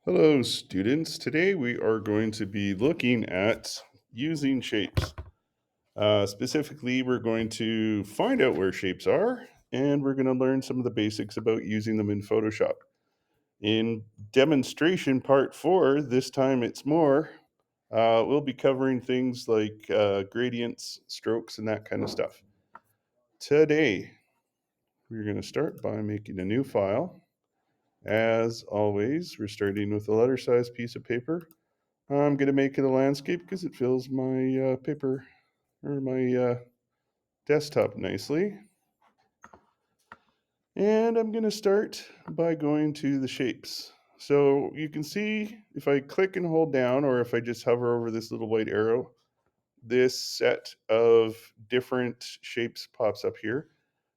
Hello, students. Today we are going to be looking at using shapes. Specifically, we're going to find out where shapes are, and we're going to learn some of the basics about using them in Photoshop. In demonstration part 4, this time it's more, we'll be covering things like gradients, strokes, and that kind of stuff. Today, we're going to start by making a new file. As always, we're starting with a letter size piece of paper. I'm going to make it a landscape because it fills my paper or my desktop nicely. And I'm going to start by going to the shapes. So you can see if I click and hold down, or if I just hover over this little white arrow, this set of different shapes pops up here.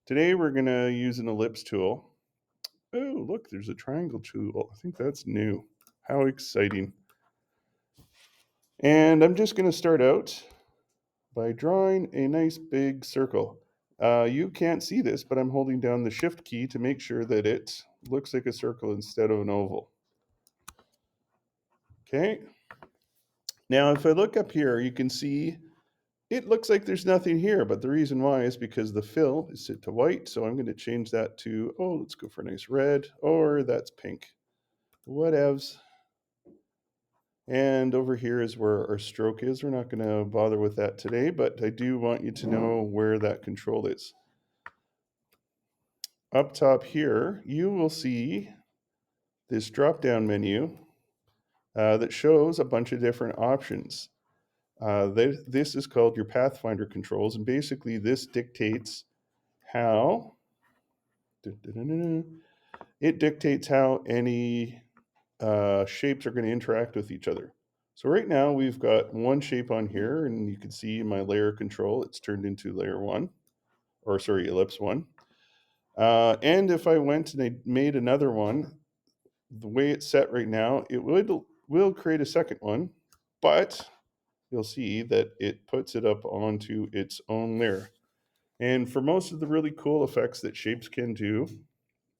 Today we're going to use an ellipse tool. Oh, look, there's a triangle tool. I think that's new. How exciting. And I'm just going to start out by drawing a nice big circle. You can't see this, but I'm holding down the shift key to make sure that it looks like a circle instead of an oval. Okay. Now, if I look up here, you can see it looks like there's nothing here, but the reason why is because the fill is set to white. So I'm going to change that to, let's go for a nice red, or that's pink. Whatevs. And over here is where our stroke is. We're not going to bother with that today, but I do want you to know where that control is. Up top here, you will see this drop-down menu that shows a bunch of different options. This is called your Pathfinder controls, and basically this dictates how it dictates how any shapes are going to interact with each other. So right now we've got one shape on here, and you can see my layer control, it's turned into layer one, or sorry, ellipse one. And if I went and I made another one, the way it's set right now, it will create a second one, but you'll see that it puts it up onto its own layer. And for most of the really cool effects that shapes can do,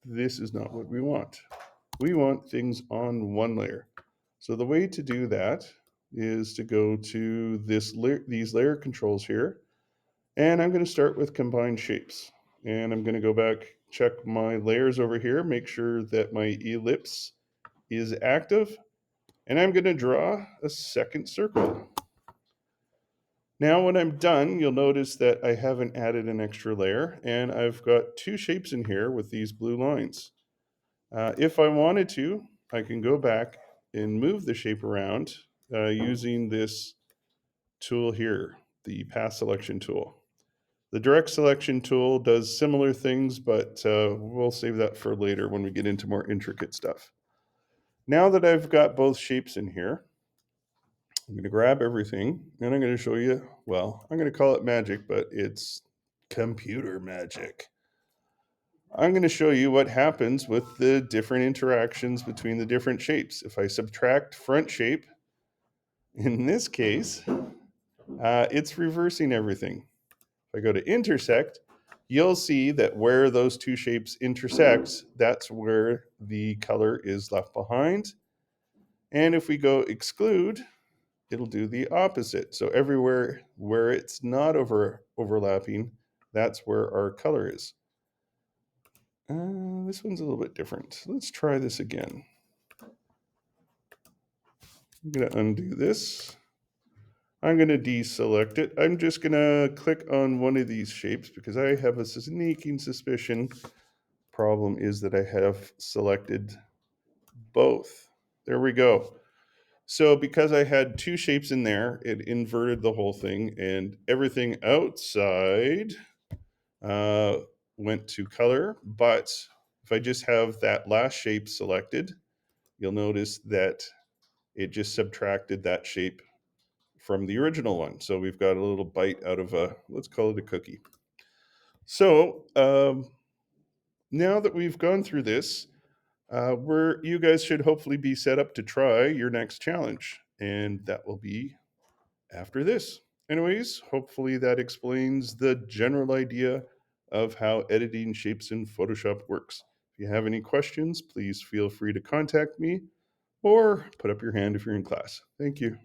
this is not what we want. We want things on one layer. So the way to do that is to go to these layer controls here, and I'm going to start with combine shapes. And I'm going to go back, check my layers over here, make sure that my ellipse is active, and I'm going to draw a second circle. Now when I'm done, you'll notice that I haven't added an extra layer, and I've got two shapes in here with these blue lines. If I wanted to, I can go back and move the shape around using this tool here, the Path Selection tool. The Direct Selection tool does similar things, but we'll save that for later when we get into more intricate stuff. Now that I've got both shapes in here, I'm going to grab everything and I'm going to show you, well, I'm going to call it magic, but it's computer magic. I'm going to show you what happens with the different interactions between the different shapes. If I subtract front shape, in this case, it's reversing everything. If I go to intersect, you'll see that where those two shapes intersect, that's where the color is left behind. And if we go exclude, it'll do the opposite. So everywhere where it's not overlapping, that's where our color is. This one's a little bit different. Let's try this again. I'm going to undo this. I'm going to deselect it. I'm just going to click on one of these shapes because I have a sneaking suspicion. Problem is that I have selected both. There we go. So because I had two shapes in there, it inverted the whole thing, and everything outside uh, went to color. But if I just have that last shape selected, you'll notice that it just subtracted that shape from the original one. So we've got a little bite out of let's call it a cookie. So now that we've gone through this, you guys should hopefully be set up to try your next challenge, and that will be after this. Anyways, hopefully that explains the general idea of how editing shapes in Photoshop works. If you have any questions, please feel free to contact me, or put up your hand if you're in class. Thank you.